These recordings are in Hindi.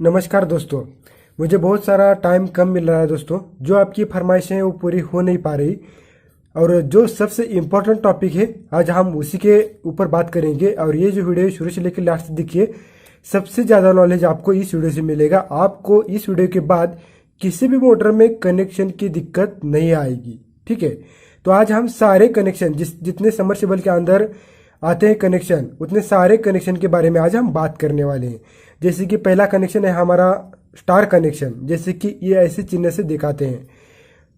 नमस्कार दोस्तों। मुझे बहुत सारा टाइम कम मिल रहा है दोस्तों, जो आपकी फरमाइशें हैं वो पूरी हो नहीं पा रही। और जो सबसे इम्पोर्टेंट टॉपिक है आज हम उसी के ऊपर बात करेंगे। और ये जो वीडियो शुरू से लेकर लास्ट तक देखिए, सबसे ज़्यादा नॉलेज आपको इस वीडियो से मिलेगा। आपको इस वीडियो के बाद किसी भी मोटर में कनेक्शन की दिक्कत नहीं आएगी, ठीक है। तो आज हम सारे कनेक्शन जितने सबमर्सिबल के अंदर आते हैं कनेक्शन, उतने सारे कनेक्शन के बारे में आज हम बात करने वाले हैं। जैसे कि पहला कनेक्शन है हमारा स्टार कनेक्शन, जैसे कि ये ऐसे चिन्ह से दिखाते हैं।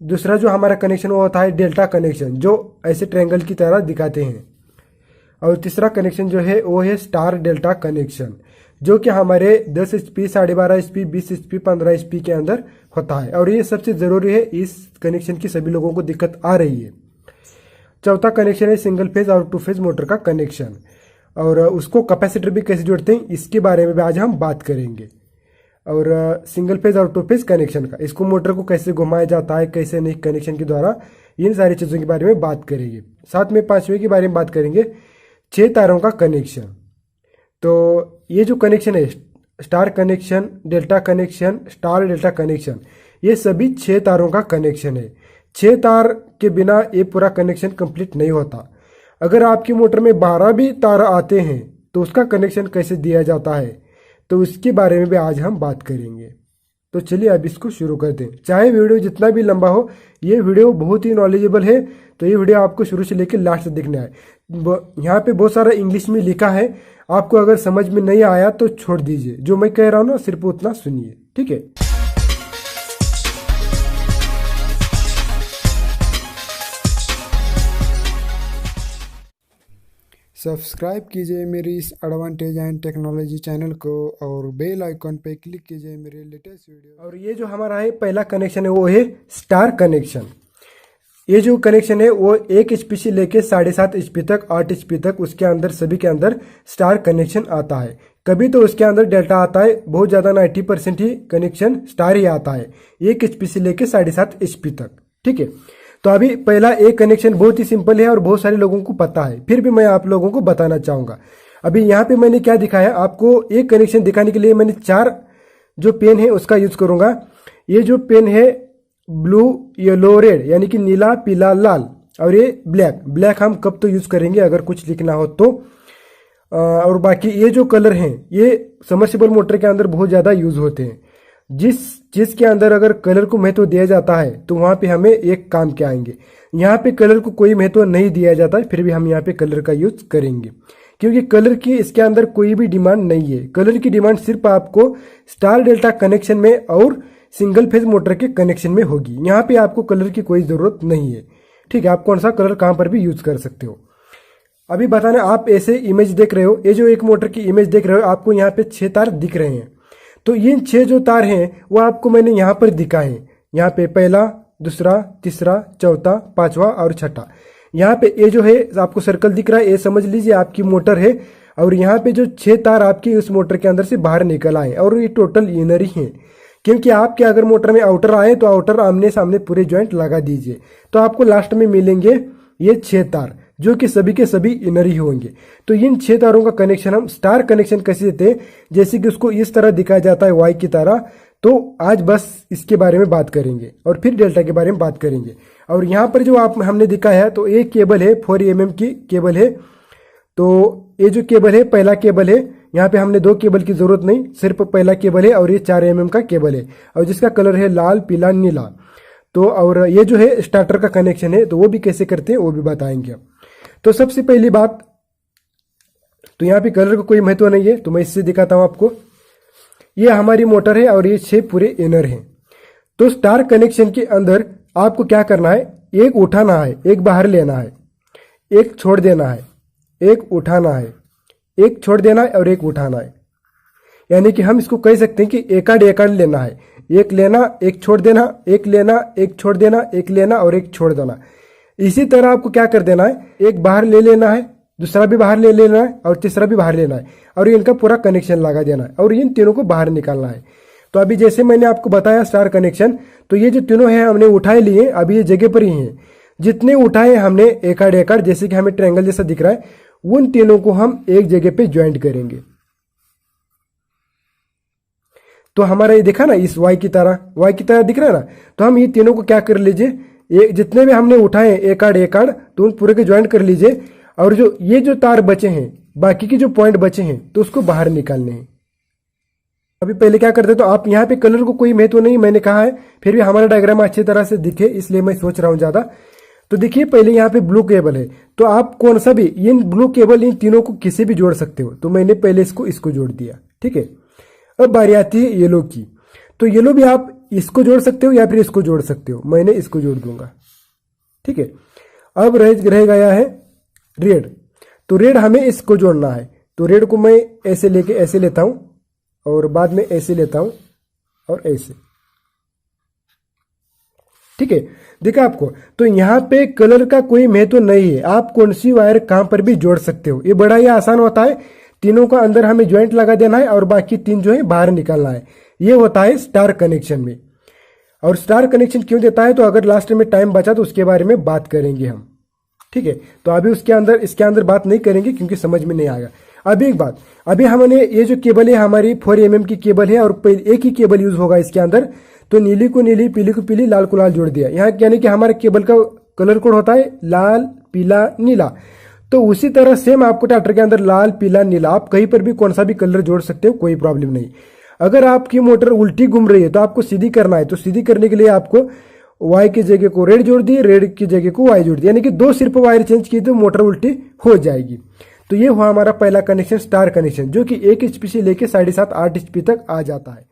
दूसरा जो हमारा कनेक्शन वो होता है डेल्टा कनेक्शन, जो ऐसे ट्रायंगल की तरह दिखाते हैं। और तीसरा कनेक्शन जो है वो है स्टार डेल्टा कनेक्शन, जो कि हमारे 10 HP, 12.5 HP, 20 HP, 15 HP के अंदर होता है। और ये सबसे ज़रूरी है, इस कनेक्शन की सभी लोगों को दिक्कत आ रही है। चौथा कनेक्शन है सिंगल फेज और 2 फेज मोटर का कनेक्शन, और उसको कैपेसिटर भी कैसे जोड़ते हैं इसके बारे में भी आज हम बात करेंगे। और सिंगल फेज और 2 फेज कनेक्शन का, इसको मोटर को कैसे घुमाया जाता है, कैसे नहीं कनेक्शन के द्वारा, इन सारी चीज़ों के बारे में बात करेंगे। साथ में 5वें के बारे में बात करेंगे, 6 तारों का कनेक्शन। तो ये जो कनेक्शन है star connection, delta connection, star delta connection, ये सभी 6 तारों का कनेक्शन है। 6 तार के बिना ये पूरा कनेक्शन कंप्लीट नहीं होता। अगर आपकी मोटर में 12 भी तार आते हैं तो उसका कनेक्शन कैसे दिया जाता है, तो उसके बारे में भी आज हम बात करेंगे। तो चलिए अब इसको शुरू करते हैं। चाहे वीडियो जितना भी लंबा हो, ये वीडियो बहुत ही नॉलेजेबल है, तो ये वीडियो आपको शुरू से लेकर लास्ट तक देखना है। यहाँ पे बहुत सारा इंग्लिश में लिखा है, आपको अगर समझ में नहीं आया तो छोड़ दीजिए। जो मैं कह रहा हूँ ना सिर्फ उतना सुनिए, ठीक है। सब्सक्राइब कीजिए मेरी इस एडवांटेज एंड टेक्नोलॉजी चैनल को और बेल आइकॉन पे क्लिक कीजिए मेरे लेटेस्ट वीडियो। और ये जो हमारा है पहला कनेक्शन है वो है स्टार कनेक्शन। ये जो कनेक्शन है वो 1 HP से लेके 7.5 HP तक, 8 HP तक, उसके अंदर सभी के अंदर स्टार कनेक्शन आता है। कभी तो उसके अंदर डेल्टा आता है, बहुत ज़्यादा 90% ही कनेक्शन स्टार ही आता है, 1 HP से लेके 7.5 HP तक, ठीक है। तो अभी पहला एक कनेक्शन बहुत ही सिंपल है और बहुत सारे लोगों को पता है, फिर भी मैं आप लोगों को बताना चाहूँगा। अभी यहाँ पे मैंने क्या दिखाया आपको, एक कनेक्शन दिखाने के लिए मैंने 4 जो पेन है उसका यूज करूँगा। ये जो पेन है ब्लू, येलो, रेड, यानी कि नीला, पीला, लाल, और ये ब्लैक हम कब तो यूज करेंगे अगर कुछ लिखना हो तो। और बाकी ये जो कलर हैं ये सबमर्सिबल मोटर के अंदर बहुत ज़्यादा यूज होते हैं। जिस चीज़ के अंदर अगर कलर को महत्व दिया जाता है तो वहाँ पे हमें एक काम के आएंगे। यहाँ पे कलर को कोई महत्व नहीं दिया जाता है, फिर भी हम यहाँ पे कलर का यूज करेंगे, क्योंकि कलर की इसके अंदर कोई भी डिमांड नहीं है। कलर की डिमांड सिर्फ आपको स्टार डेल्टा कनेक्शन में और सिंगल फेज मोटर के कनेक्शन में होगी। यहाँ पे आपको कलर की कोई ज़रूरत नहीं है, ठीक है। आप कौन सा कलर कहाँ पर भी यूज कर सकते हो। अभी बताना, आप ऐसे इमेज देख रहे हो, ये जो एक मोटर की इमेज देख रहे हो, आपको यहाँ पे 6 तार दिख रहे हैं। तो ये 6 जो तार हैं वो आपको मैंने यहाँ पर दिखाए हैं। यहाँ पे पहला, दूसरा, तीसरा, चौथा, 5वां और 6ठा। यहाँ पे ये जो है आपको सर्कल दिख रहा है, ये समझ लीजिए आपकी मोटर है। और यहाँ पे जो 6 तार आपकी उस मोटर के अंदर से बाहर निकल आए, और ये टोटल इनर ही है, क्योंकि आपके अगर मोटर में आउटर आए तो आउटर आमने सामने पूरे ज्वाइंट लगा दीजिए, तो आपको लास्ट में मिलेंगे ये 6 तार, जो कि सभी के सभी इनर ही होंगे। तो इन 6 तारों का कनेक्शन हम स्टार कनेक्शन कैसे देते हैं, जैसे कि उसको इस तरह दिखाया जाता है वाई की तरह। तो आज बस इसके बारे में बात करेंगे और फिर डेल्टा के बारे में बात करेंगे। और यहाँ पर जो आप हमने दिखाया है, तो एक केबल है 4 mm की केबल है। तो ये जो केबल है पहला केबल है, यहाँ पे हमने 2 केबल की जरूरत नहीं, सिर्फ पहला केबल है। और ये 4 mm का केबल है, और जिसका कलर है लाल, पीला, नीला। तो और ये जो है स्टार्टर का कनेक्शन है, तो वो भी कैसे करते हैं वो भी बताएंगे। तो सबसे पहली बात, तो यहाँ पे कलर का कोई महत्व नहीं है, तो मैं इससे दिखाता हूँ आपको। ये हमारी मोटर है और ये 6 पूरे इनर हैं। तो स्टार कनेक्शन के अंदर आपको क्या करना है, एक उठाना है, एक बाहर लेना है, एक छोड़ देना है, एक उठाना है, एक छोड़ देना है और एक उठाना है। यानी कि हम इसको कह सकते हैं कि एक आड़ लेना है, एक लेना, एक छोड़ देना, एक लेना, एक छोड़ देना, एक लेना और एक छोड़ देना। इसी तरह आपको क्या कर देना है, एक बाहर ले लेना है, दूसरा भी बाहर ले लेना है और तीसरा भी बाहर लेना है, और इनका पूरा कनेक्शन लगा देना है, और इन तीनों को बाहर निकालना है। तो अभी जैसे मैंने आपको बताया स्टार कनेक्शन, तो ये जो तीनों हैं हमने उठाए लिए, अभी ये जगह पर ही हैं। जितने उठाए हमने एक आड़, जैसे कि हमें ट्रायंगल जैसा दिख रहा है, उन तीनों को हम एक जगह पे ज्वाइंट करेंगे। तो हमारा ये देखा ना इस वाई की तरह दिख रहा है ना। तो हम ये तीनों को क्या कर लीजिए, ये जितने भी हमने उठाए एक आड़ तो उन पूरे के ज्वाइंट कर लीजिए, और ये जो तार बचे हैं, बाकी के जो पॉइंट बचे हैं, तो उसको बाहर निकालने हैं। अभी पहले क्या करते, तो आप यहाँ पे कलर को कोई महत्व नहीं मैंने कहा है, फिर भी हमारा डायग्राम अच्छी तरह से दिखे इसलिए मैं सोच रहा हूँ ज्यादा। तो देखिए पहले यहाँ पे ब्लू केबल है, तो आप कौन सा भी इन ब्लू केबल इन तीनों को किसी भी जोड़ सकते हो। तो मैंने पहले इसको जोड़ दिया, ठीक है। अब बारी आती है येलो की, तो येलो भी आप इसको जोड़ सकते हो या फिर इसको जोड़ सकते हो। मैंने इसको जोड़ दूंगा, ठीक है। अब रह गया है रेड, तो रेड हमें इसको जोड़ना है। तो रेड को मैं ऐसे लेके ऐसे लेता हूं और बाद में ऐसे लेता हूं और ऐसे, ठीक है। देखा आपको, तो यहां पे कलर का कोई महत्व नहीं है, आप कौन सी वायर कहां पर भी जोड़ सकते हो। ये बड़ा ही आसान होता है, तीनों का अंदर हमें ज्वाइंट लगा देना है और बाकी तीन जो है बाहर निकालना है। ये होता है स्टार कनेक्शन में। और स्टार कनेक्शन क्यों देता है, तो अगर लास्ट में टाइम बचा तो उसके बारे में बात करेंगे हम, ठीक है। तो अभी इसके अंदर बात नहीं करेंगे क्योंकि समझ में नहीं आएगा। अभी एक बात, अभी हमने ये जो केबल है हमारी 4 mm की केबल है और एक ही केबल यूज होगा इसके अंदर। तो नीली को नीली, पीली को पीली, लाल को लाल जोड़ दिया। यहाँ यानी कि हमारे केबल का कलर कोड होता है लाल, पीला, नीला। तो उसी तरह सेम आपको ट्रैक्टर के अंदर लाल, पीला, नीला, आप कहीं पर भी कौन सा भी कलर जोड़ सकते हो, कोई प्रॉब्लम नहीं। अगर आपकी मोटर उल्टी घूम रही है तो आपको सीधी करना है, तो सीधी करने के लिए आपको वाई की जगह को रेड जोड़ दिए, रेड की जगह को वाई जोड़ दिया, यानी कि 2 सिर्फ वायर चेंज की तो मोटर उल्टी हो जाएगी। तो ये हुआ हमारा पहला कनेक्शन, स्टार कनेक्शन, जो कि 1 HP से लेके 7.5 8 HP तक आ जाता है।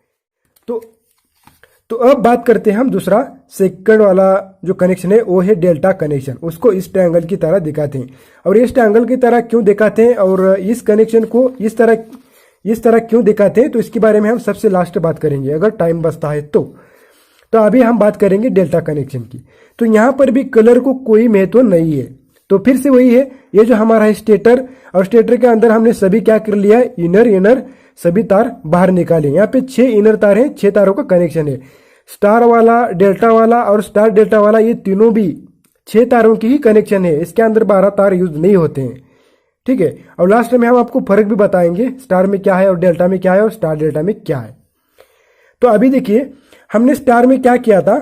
तो अब बात करते हैं हम दूसरा, सेकंड वाला जो कनेक्शन है वो है डेल्टा कनेक्शन। उसको इस ट्रायंगल की तरह दिखाते हैं। और इस ट्रायंगल की तरह क्यों दिखाते हैं और इस कनेक्शन को इस तरह क्यों दिखाते हैं, तो इसके बारे में हम सबसे लास्ट बात करेंगे अगर टाइम बचता है तो अभी हम बात करेंगे डेल्टा कनेक्शन की। तो यहां पर भी कलर को कोई महत्व नहीं है। तो फिर से वही है, ये जो हमारा है स्टेटर, और स्टेटर के अंदर हमने सभी क्या कर लिया है, इनर सभी तार बाहर निकाले। यहाँ पे 6 इनर तार हैं, 6 तारों का कनेक्शन है। स्टार वाला, डेल्टा वाला और स्टार डेल्टा वाला, ये तीनों भी 6 तारों की ही कनेक्शन है। इसके अंदर 12 तार यूज नहीं होते हैं, ठीक है। और लास्ट में हम आपको फर्क भी बताएंगे, स्टार में क्या है और डेल्टा में क्या है और स्टार डेल्टा में क्या है। तो अभी देखिए हमने स्टार में क्या किया था,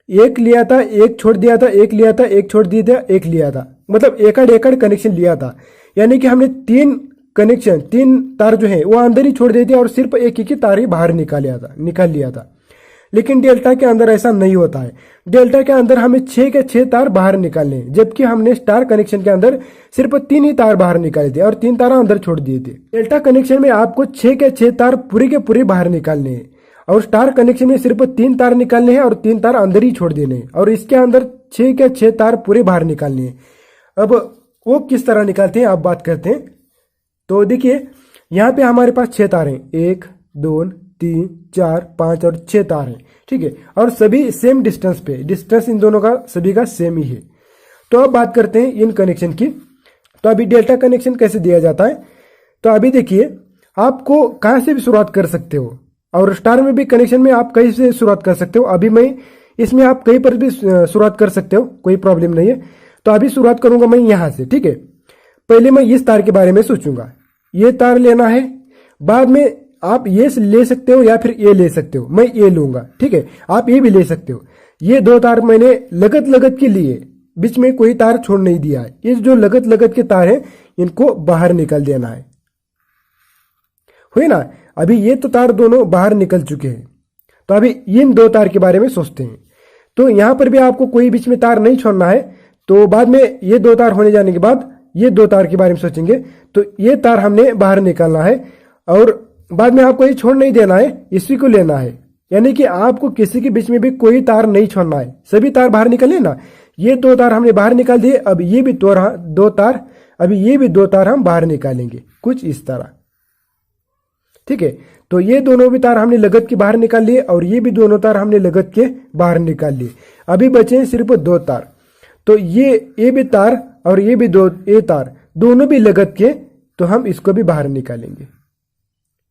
एक लिया था, एक छोड़ दिया था, एक लिया था, एक छोड़ दिया था, एक लिया था, मतलब एकड़ कनेक्शन लिया था। यानी कि हमने 3 तार जो है वो अंदर ही छोड़ दिए थे और सिर्फ एक ही तार ही बाहर निकाल लिया था। लेकिन डेल्टा के अंदर ऐसा नहीं होता है। डेल्टा के अंदर हमें 6 के 6 तार बाहर निकालने हैं, जबकि हमने स्टार कनेक्शन के अंदर सिर्फ 3 ही तार बाहर निकाले थे और 3 तार अंदर छोड़ दिए थे। डेल्टा कनेक्शन में आपको 6 के 6 तार पूरे के पूरे बाहर निकालने हैं और स्टार कनेक्शन में सिर्फ 3 तार निकालने हैं और 3 तार अंदर ही छोड़ देने हैं, और इसके अंदर 6 के 6 तार पूरे बाहर निकालने हैं। अब वो किस तरह निकालते हैं आप बात करते हैं। तो देखिए यहाँ पे हमारे पास 6 तार हैं, 1 2 3 4 5 और 6 तार हैं, ठीक है। और सभी सेम डिस्टेंस पे, डिस्टेंस इन दोनों का सभी का सेम ही है। तो अब बात करते हैं इन कनेक्शन की। तो अभी डेल्टा कनेक्शन कैसे दिया जाता है, तो अभी देखिए आपको कहां से भी शुरुआत कर सकते हो, और स्टार में भी कनेक्शन में आप कहीं से शुरुआत कर सकते हो। अभी मैं इसमें आप कहीं पर भी शुरुआत कर सकते हो, कोई प्रॉब्लम नहीं है। तो अभी शुरुआत करूंगा मैं यहां से, ठीक है। पहले मैं इस तार के बारे में सोचूंगा, ये तार लेना है, बाद में आप ये ले सकते हो या फिर ये ले सकते हो, मैं ये लूंगा, ठीक है। आप ये भी ले सकते हो। ये 2 तार मैंने लगत के लिए, बीच में कोई तार छोड़ नहीं दिया है। ये जो लगत के तार हैं इनको बाहर निकल देना है, हुई ना। अभी ये तो तार दोनों बाहर निकल चुके हैं। तो अभी इन 2 तार के बारे में सोचते हैं। तो यहां पर भी आपको कोई बीच में तार नहीं छोड़ना है। तो बाद में ये 2 तार होने जाने के बाद ये 2 तार के बारे में सोचेंगे। तो ये तार हमने बाहर निकालना है और बाद में आपको ये छोड़ नहीं देना है, इसी को लेना है। यानी कि आपको किसी के बीच में भी कोई तार नहीं छोड़ना है, सभी तार बाहर निकले ना। ये 2 तार हमने बाहर निकाल दिए, अब ये भी 2 तार, अभी ये भी 2 तार हम बाहर निकालेंगे, कुछ इस तरह, ठीक है। तो ये दोनों भी तार हमने लगत के बाहर निकाल लिए और ये भी दोनों तार हमने लगत के बाहर निकाल लिए। अभी बचे सिर्फ 2 तार। तो ये भी तार और ये भी ये तार दोनों भी लगत के, तो हम इसको भी बाहर निकालेंगे।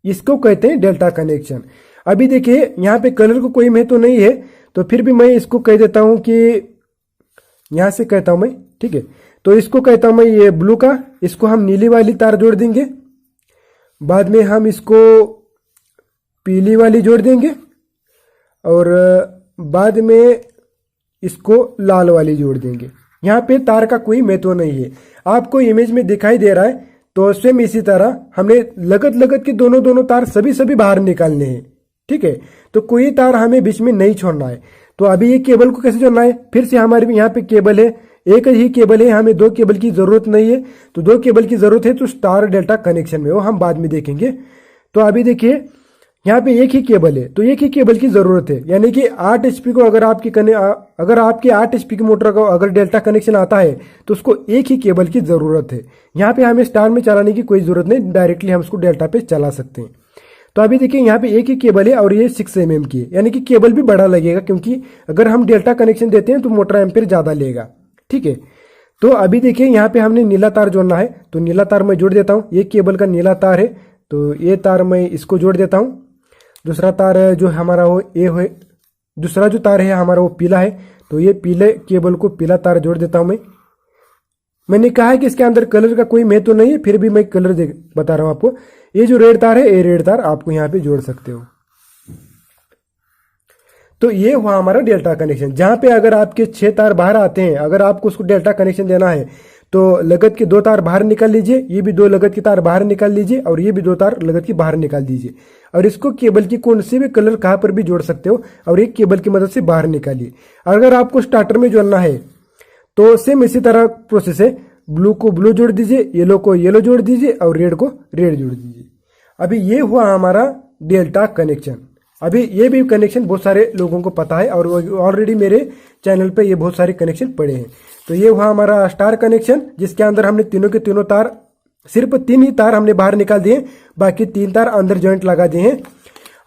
इसको कहते हैं डेल्टा कनेक्शन। अभी देखिए यहाँ पे कलर को कोई महत्व नहीं है, तो फिर भी मैं इसको कह देता हूं कि यहां से कहता हूं मैं, ठीक है। तो इसको कहता हूं मैं ये ब्लू का, इसको हम नीली वाली तार जोड़ देंगे। बाद में हम इसको पीली वाली जोड़ देंगे और बाद में इसको लाल वाली जोड़ देंगे। यहाँ पे तार का कोई महत्व नहीं है, आपको इमेज में दिखाई दे रहा है। तो सेम इसी तरह हमने लगत लगत के दोनों तार सभी बाहर निकालने हैं, ठीक है। तो कोई तार हमें बीच में नहीं छोड़ना है। तो अभी ये केबल को कैसे जोड़ना है, फिर से हमारे यहाँ पे केबल है, एक ही केबल है, हमें दो केबल की जरूरत नहीं है। तो दो केबल की जरूरत है तो स्टार डेल्टा कनेक्शन में, वो हम बाद में देखेंगे। तो अभी देखिए यहाँ पे एक ही केबल है, तो एक ही केबल की जरूरत है, यानी कि 8 HP को अगर आपकी 8 HP की मोटर को अगर डेल्टा कनेक्शन आता है तो उसको एक ही केबल की जरूरत है। यहाँ पे हमें स्टार में चलाने की कोई जरूरत नहीं, डायरेक्टली हम उसको डेल्टा पे चला सकते हैं। तो अभी देखिए यहाँ पे एक ही केबल है और ये 6 mm की है, यानी कि केबल भी बड़ा लगेगा, क्योंकि अगर हम डेल्टा कनेक्शन देते हैं तो मोटर एम्पेयर ज्यादा लेगा, ठीक है। तो अभी देखिए यहाँ पे हमने नीला तार जोड़ना है, तो नीला तार मैं जोड़ देता हूँ। ये केबल का नीला तार है, तो ये तार मैं इसको जोड़ देता हूँ। दूसरा तार जो हमारा वो ये है, दूसरा जो तार है हमारा वो पीला है, तो ये पीले केबल को पीला तार जोड़ देता हूँ मैं। मैंने कहा है कि इसके अंदर कलर का कोई महत्व नहीं है, फिर भी मैं कलर बता रहा हूँ आपको। ये जो रेड तार है, ये रेड तार आपको यहाँ पे जोड़ सकते हो। तो ये हुआ हमारा डेल्टा कनेक्शन, जहां पे अगर आपके 6 तार बाहर आते हैं, अगर आपको उसको डेल्टा कनेक्शन देना है तो लगत के 2 तार बाहर निकाल लीजिए, ये भी 2 लगत की तार बाहर निकाल लीजिए और ये भी 2 तार लगत की बाहर निकाल दीजिए, और इसको केबल की कौन से भी कलर कहाँ पर भी जोड़ सकते हो और एक केबल की मदद से बाहर निकालिए। अगर आपको स्टार्टर में जोड़ना है तो सेम इसी तरह प्रोसेस है, ब्लू को ब्लू जोड़ दीजिए, येलो को येलो जोड़ दीजिए और रेड को रेड जोड़ दीजिए। अभी ये हुआ हमारा डेल्टा कनेक्शन। अभी ये भी कनेक्शन बहुत सारे लोगों को पता है और ऑलरेडी मेरे चैनल पे ये बहुत सारे कनेक्शन पड़े हैं। तो ये हुआ हमारा स्टार कनेक्शन, जिसके अंदर हमने तीनों के तीनों तार, सिर्फ 3 ही तार हमने बाहर निकाल दिए, बाकी 3 तार अंदर जॉइंट लगा दिए हैं।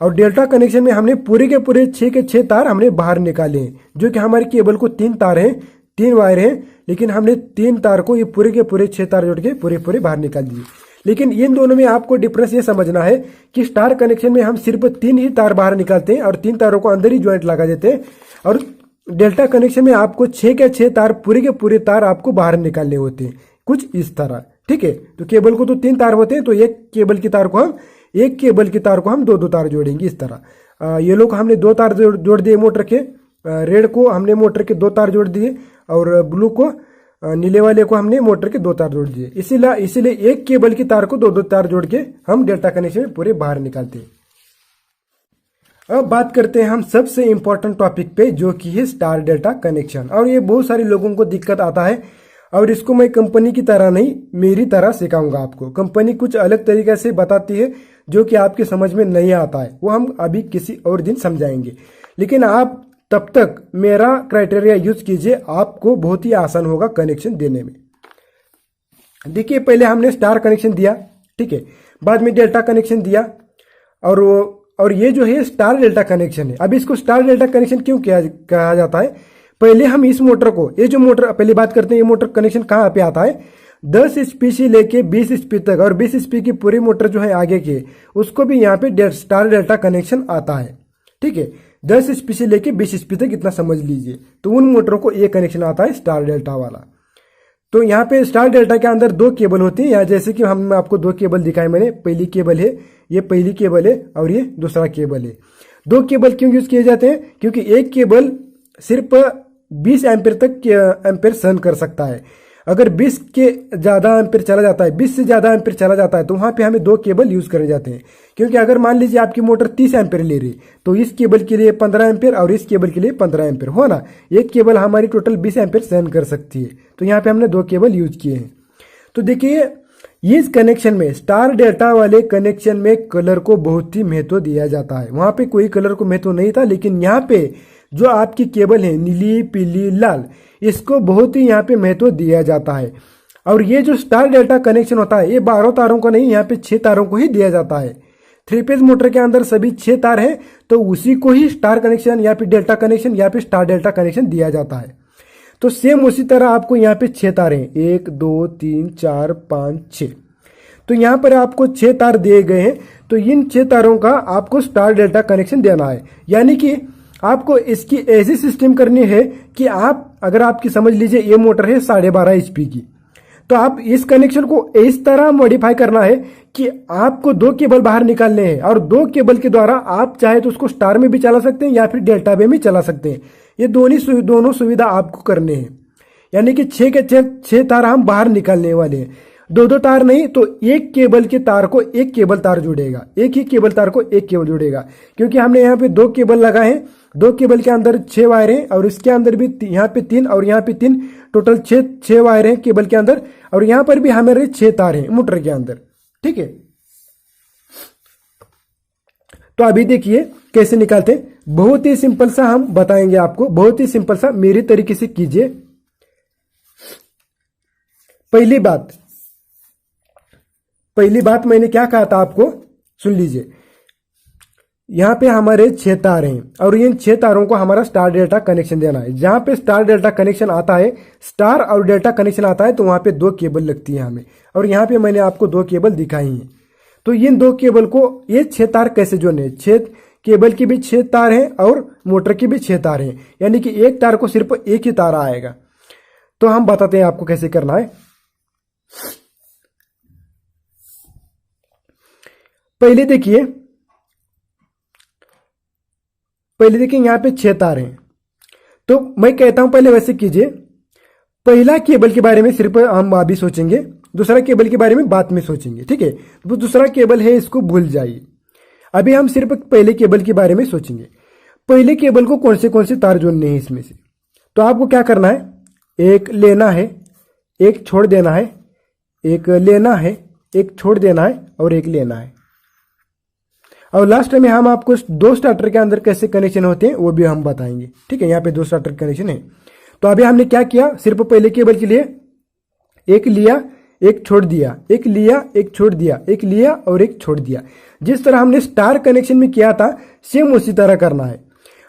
और डेल्टा कनेक्शन में हमने पूरे के पूरे 6 के 6 तार हमने बाहर निकाले हैं, जो कि हमारी केबल को 3 तार हैं, 3 वायर हैं, लेकिन हमने 3 तार को ये पूरे के पूरे 6 तार जोड़ के पूरे बाहर निकाल दिए। लेकिन इन दोनों में आपको डिफरेंस ये समझना है कि स्टार कनेक्शन में हम सिर्फ 3 ही तार बाहर निकालते हैं और 3 तारों को अंदर ही ज्वाइंट लगा देते हैं, और डेल्टा कनेक्शन में आपको 6 के 6 तार पूरे के पूरे तार आपको बाहर निकालने होते हैं, कुछ इस तरह, ठीक है। तो केबल को तो 3 तार होते हैं, तो एक केबल की तार को हम 2 तार जोड़ेंगे इस तरह। येलो को हमने 2 तार जोड़ दिए मोटर के, रेड को हमने मोटर के 2 तार जोड़ दिए और ब्लू को, नीले वाले को हमने मोटर के 2 तार जोड़ दिए। इसीलिए एक केबल की तार को 2 तार जोड़ के हम डेल्टा कनेक्शन में पूरे बाहर निकालते हैं। अब बात करते हैं हम सबसे इंपॉर्टेंट टॉपिक पे, जो कि है स्टार डेल्टा कनेक्शन। और ये बहुत सारे लोगों को दिक्कत आता है, और इसको मैं कंपनी की तरह नहीं, मेरी तरह सिखाऊंगा आपको। कंपनी कुछ अलग तरीके से बताती है जो कि आपके समझ में नहीं आता है, वो हम अभी किसी और दिन समझाएंगे। लेकिन आप तब तक मेरा क्राइटेरिया यूज कीजिए, आपको बहुत ही आसान होगा कनेक्शन देने में। देखिए पहले हमने स्टार कनेक्शन दिया, ठीक है, बाद में डेल्टा कनेक्शन दिया, और ये जो है स्टार डेल्टा कनेक्शन है। अब इसको स्टार डेल्टा कनेक्शन क्यों कहा जाता है? पहले हम इस मोटर को, ये जो मोटर, पहले बात करते हैं ये मोटर कनेक्शन कहाँ पे आता है। 10 HP से लेके 20 HP तक, और 20 HP की पूरी मोटर जो है आगे की, उसको भी यहाँ पे स्टार डेल्टा कनेक्शन आता है, ठीक है। 10 HP से लेके 20 HP तक, इतना समझ लीजिए। तो उन मोटरों को ये कनेक्शन आता है स्टार डेल्टा वाला। तो यहाँ पे स्टार डेल्टा के अंदर 2 केबल होती है, यहाँ जैसे कि हम आपको 2 केबल दिखाए मैंने, पहली केबल है, ये पहली केबल है और ये दूसरा केबल है। 2 केबल क्यों यूज किए जाते हैं? क्योंकि एक केबल सिर्फ 20 एम्पेयर तक एम्पेयर सहन कर सकता है। अगर 20 के ज्यादा एम्पेयर चला जाता है, 20 से ज्यादा एम्पेयर चला जाता है, तो वहां पे हमें 2 केबल यूज करे जाते हैं। क्योंकि अगर मान लीजिए आपकी मोटर 30 एम्पेयर ले रही, तो इस केबल के लिए 15 एम्पेयर और इस केबल के लिए 15 एम्पेयर हो ना, एक केबल हमारी टोटल 20 एम्पेयर सहन कर सकती है। तो यहाँ पे हमने 2 केबल यूज किए हैं। तो देखिए इस कनेक्शन में, स्टार डेल्टा वाले कनेक्शन में कलर को बहुत ही महत्व दिया जाता है। वहां पे कोई कलर को महत्व नहीं था, लेकिन यहाँ पे जो आपकी केबल है नीली, पीली, लाल, इसको बहुत ही यहाँ पे महत्व दिया जाता है। और ये जो स्टार डेल्टा कनेक्शन होता है, ये 12 तारों को नहीं, यहाँ पे 6 तारों को ही दिया जाता है। 3 फेज मोटर के अंदर सभी 6 तार हैं, तो उसी को ही स्टार कनेक्शन या फिर डेल्टा कनेक्शन या फिर स्टार डेल्टा कनेक्शन दिया जाता है। तो सेम उसी तरह आपको यहाँ पे 6 तार हैं, 1 2 3 4 5 6। तो यहाँ पर आपको 6 तार दिए गए हैं, तो इन 6 तारों का आपको स्टार डेल्टा कनेक्शन देना है। यानी कि आपको इसकी ऐसी सिस्टम करनी है कि आप, अगर आपकी समझ लीजिए ये मोटर है 12.5 HP की, तो आप इस कनेक्शन को इस तरह मॉडिफाई करना है कि आपको दो केबल बाहर निकालने हैं और दो केबल के द्वारा आप चाहे तो उसको स्टार में भी चला सकते हैं या फिर डेल्टा में भी चला सकते हैं। ये दोनों सुविधा आपको करने हैं। यानी कि 6 के 6 तार हम बाहर निकालने वाले हैं। दो तार नहीं तो एक केबल के तार को एक केबल तार जुड़ेगा, एक ही केबल तार को एक केबल जुड़ेगा, क्योंकि हमने यहाँ पे 2 केबल लगाए हैं। 2 केबल के अंदर 6 वायर हैं और इसके अंदर भी यहाँ पे 3 और यहाँ पे 3, टोटल 6 वायर हैं केबल के अंदर, और यहाँ पर भी हमारे 6 तार हैं मोटर के अंदर। ठीक है, तो अभी देखिए कैसे निकालते हैं। बहुत ही सिंपल सा हम बताएंगे आपको, बहुत ही सिंपल सा मेरी तरीके से कीजिए। पहली बात मैंने क्या कहा था आपको, सुन लीजिए। यहां पे हमारे 6 तार हैं और इन 6 तारों को हमारा स्टार डेल्टा कनेक्शन देना है। जहां पे स्टार डेल्टा कनेक्शन आता है, स्टार और डेल्टा कनेक्शन आता है, तो वहां पे 2 केबल लगती है हमें, और यहां पे मैंने आपको 2 केबल दिखाई हैं। तो इन 2 केबल को ये 6 तार कैसे जोड़ने, 6 केबल की भी 6 तार हैं और मोटर की भी 6 तार हैं, यानी कि एक तार को सिर्फ एक ही तार आएगा। तो हम बताते हैं आपको कैसे करना है। पहले देखिए यहां पे 6 तार हैं, तो मैं कहता हूं पहले वैसे कीजिए। पहला केबल के बारे में सिर्फ हम अभी सोचेंगे, दूसरा केबल के बारे में बाद में सोचेंगे। ठीक है, तो दूसरा केबल है, इसको भूल जाइए। अभी हम सिर्फ पहले केबल के बारे में सोचेंगे। पहले केबल को कौन से तार जोड़ने हैं इसमें से, तो आपको क्या करना है, एक लेना है, एक छोड़ देना है, एक लेना है, एक छोड़ देना है और एक लेना है। और लास्ट में हम आपको 2 स्टार्टर के अंदर कैसे कनेक्शन होते हैं वो भी हम बताएंगे। ठीक है, यहाँ पे 2 स्टार्टर कनेक्शन है। तो अभी हमने क्या किया, सिर्फ पहले केबल के लिए एक लिया, एक छोड़ दिया, एक लिया, एक छोड़ दिया, एक लिया और एक छोड़ दिया। जिस तरह हमने स्टार कनेक्शन में किया था, सेम उसी तरह करना है।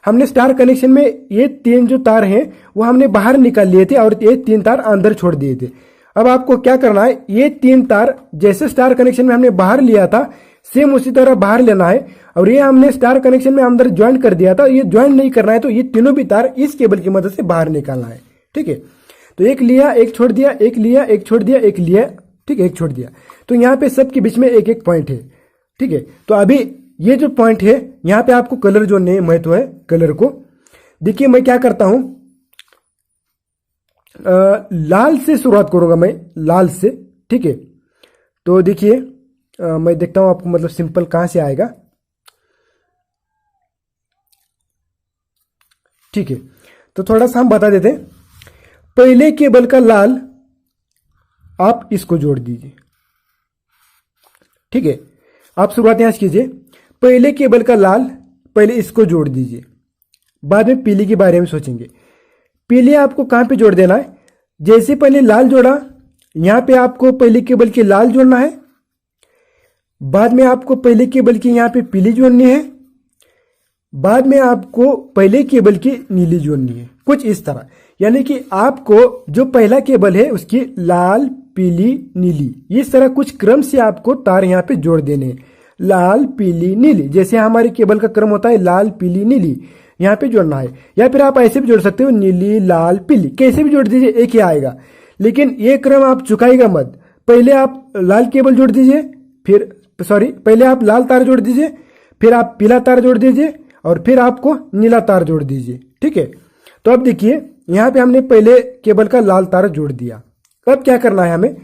हमने स्टार कनेक्शन में ये 3 जो तार हैं वो हमने बाहर निकाल लिए थे और ये 3 तार अंदर छोड़ दिए थे। अब आपको क्या करना है, ये 3 तार जैसे स्टार कनेक्शन में हमने बाहर लिया था, सेम उसी तरह बाहर लेना है। और ये हमने स्टार कनेक्शन में अंदर ज्वाइंट कर दिया था, ये ज्वाइंट नहीं करना है, तो ये तीनों भी तार इस केबल की मदद से बाहर निकालना है। ठीक है, तो एक लिया, एक छोड़ दिया, एक लिया, एक छोड़ दिया, एक लिया, ठीक है, एक छोड़ दिया। तो यहाँ पे सबके बीच में एक एक पॉइंट है। ठीक है, तो अभी ये जो पॉइंट है यहाँ पे आपको कलर जोड़ने में महत्व है, कलर को। देखिए मैं क्या करता हूं, लाल से शुरुआत करूंगा मैं, लाल से। ठीक है, तो देखिए मैं देखता हूं आपको मतलब सिंपल कहां से आएगा। ठीक है, तो थोड़ा सा हम बता देते हैं। पहले केबल का लाल आप इसको जोड़ दीजिए। ठीक है, आप शुरुआत यहां से कीजिए। पहले केबल का लाल पहले इसको जोड़ दीजिए, बाद में पीली के बारे में सोचेंगे। पीली आपको कहां पे जोड़ देना है, जैसे पहले लाल जोड़ा, यहां पे आपको पहले केबल के लाल जोड़ना है, बाद में आपको पहले केबल की यहां पे पीली जोड़नी है, बाद में आपको पहले केबल की नीली जोड़नी है, कुछ इस तरह। यानी कि आपको जो पहला केबल है उसकी लाल, पीली, नीली, इस तरह कुछ क्रम से आपको तार यहां पे जोड़ देने हैं। लाल, पीली, नीली, जैसे हमारे केबल का क्रम होता है लाल, पीली, नीली, यहां पे जोड़ना है। या फिर आप ऐसे भी जोड़ सकते हो, नीली, लाल, पीली, कैसे भी जोड़ दीजिए, एक ही आएगा। लेकिन ये क्रम आप चुकाइएगा मत। पहले आप लाल केबल जोड़ दीजिए, फिर पहले आप लाल तार जोड़ दीजिए, फिर आप पीला तार जोड़ दीजिए और फिर आपको नीला तार जोड़ दीजिए। ठीक है, तो अब देखिए यहां पे हमने पहले केबल का लाल तार जोड़ दिया। अब क्या करना है, हमें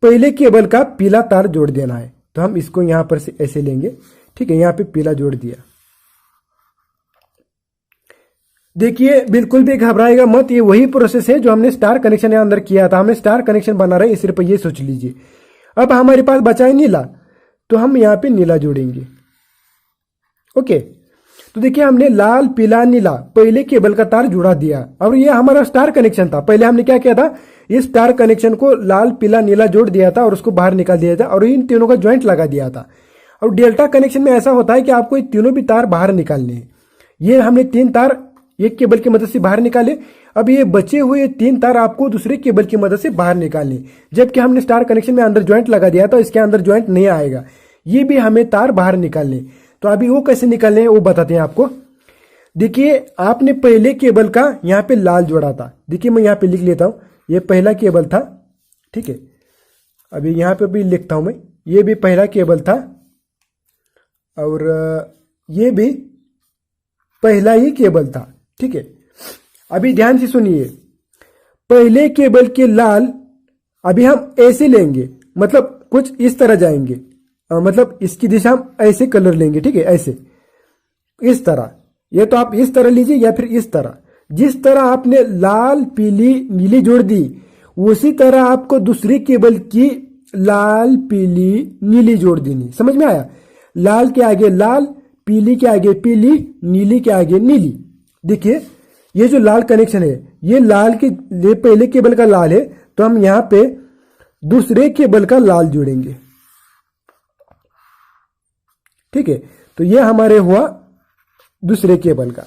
पहले केबल का पीला तार जोड़ देना है। तो हम इसको यहां पर से ऐसे लेंगे। ठीक है, यहां पे पीला जोड़ दिया। देखिए बिल्कुल भी घबराएगा मत, ये वही प्रोसेस है जो हमने स्टार कनेक्शन के अंदर किया था। हमने स्टार कनेक्शन बना रहे हैं, सिर्फ ये सोच लीजिए। अब हमारे पास बचा है नीला, तो हम यहां पे नीला जोड़ेंगे। ओके, तो देखिए हमने लाल, पीला, नीला पहले केबल का तार जुड़ा दिया और ये हमारा स्टार कनेक्शन था। पहले हमने क्या किया था, इस स्टार कनेक्शन को लाल, पीला, नीला जोड़ दिया था और उसको बाहर निकाल दिया था और इन तीनों का ज्वाइंट लगा दिया था। और डेल्टा कनेक्शन में ऐसा होता है कि आपको ये तीनों भी तार बाहर निकालने हैं। ये हमने 3 तार एक केबल की मदद से बाहर निकाले। अब ये बचे हुए 3 तार आपको दूसरे केबल की मदद से बाहर निकालने, जबकि हमने स्टार कनेक्शन में अंदर ज्वाइंट लगा दिया था, इसके अंदर ज्वाइंट नहीं आएगा। ये भी हमें तार बाहर निकालने। तो अभी वो कैसे निकालने हैं वो बताते हैं आपको। देखिए आपने पहले केबल का यहाँ पे लाल जोड़ा था। देखिए मैं यहाँ पे लिख लेता हूँ, ये पहला केबल था। ठीक है, अभी यहाँ पे भी लिखता हूँ मैं, ये भी पहला केबल था और ये भी पहला ही केबल था। ठीक है, अभी ध्यान से सुनिए, पहले केबल के लाल अभी हम ऐसे लेंगे, मतलब कुछ इस तरह जाएंगे, मतलब इसकी दिशा हम ऐसे कलर लेंगे। ठीक है, ऐसे इस तरह, ये तो आप इस तरह लीजिए या फिर इस तरह। जिस तरह आपने लाल पीली नीली जोड़ दी, उसी तरह आपको दूसरी केबल की लाल पीली नीली जोड़ देनी। समझ में आया? लाल के आगे लाल, पीली के आगे पीली, नीली के आगे नीली। देखिए ये जो लाल कनेक्शन है, ये लाल के ये पहले केबल का लाल है, तो हम यहां पे दूसरे केबल का लाल जोड़ेंगे। ठीक है, तो ये हमारे हुआ दूसरे केबल का।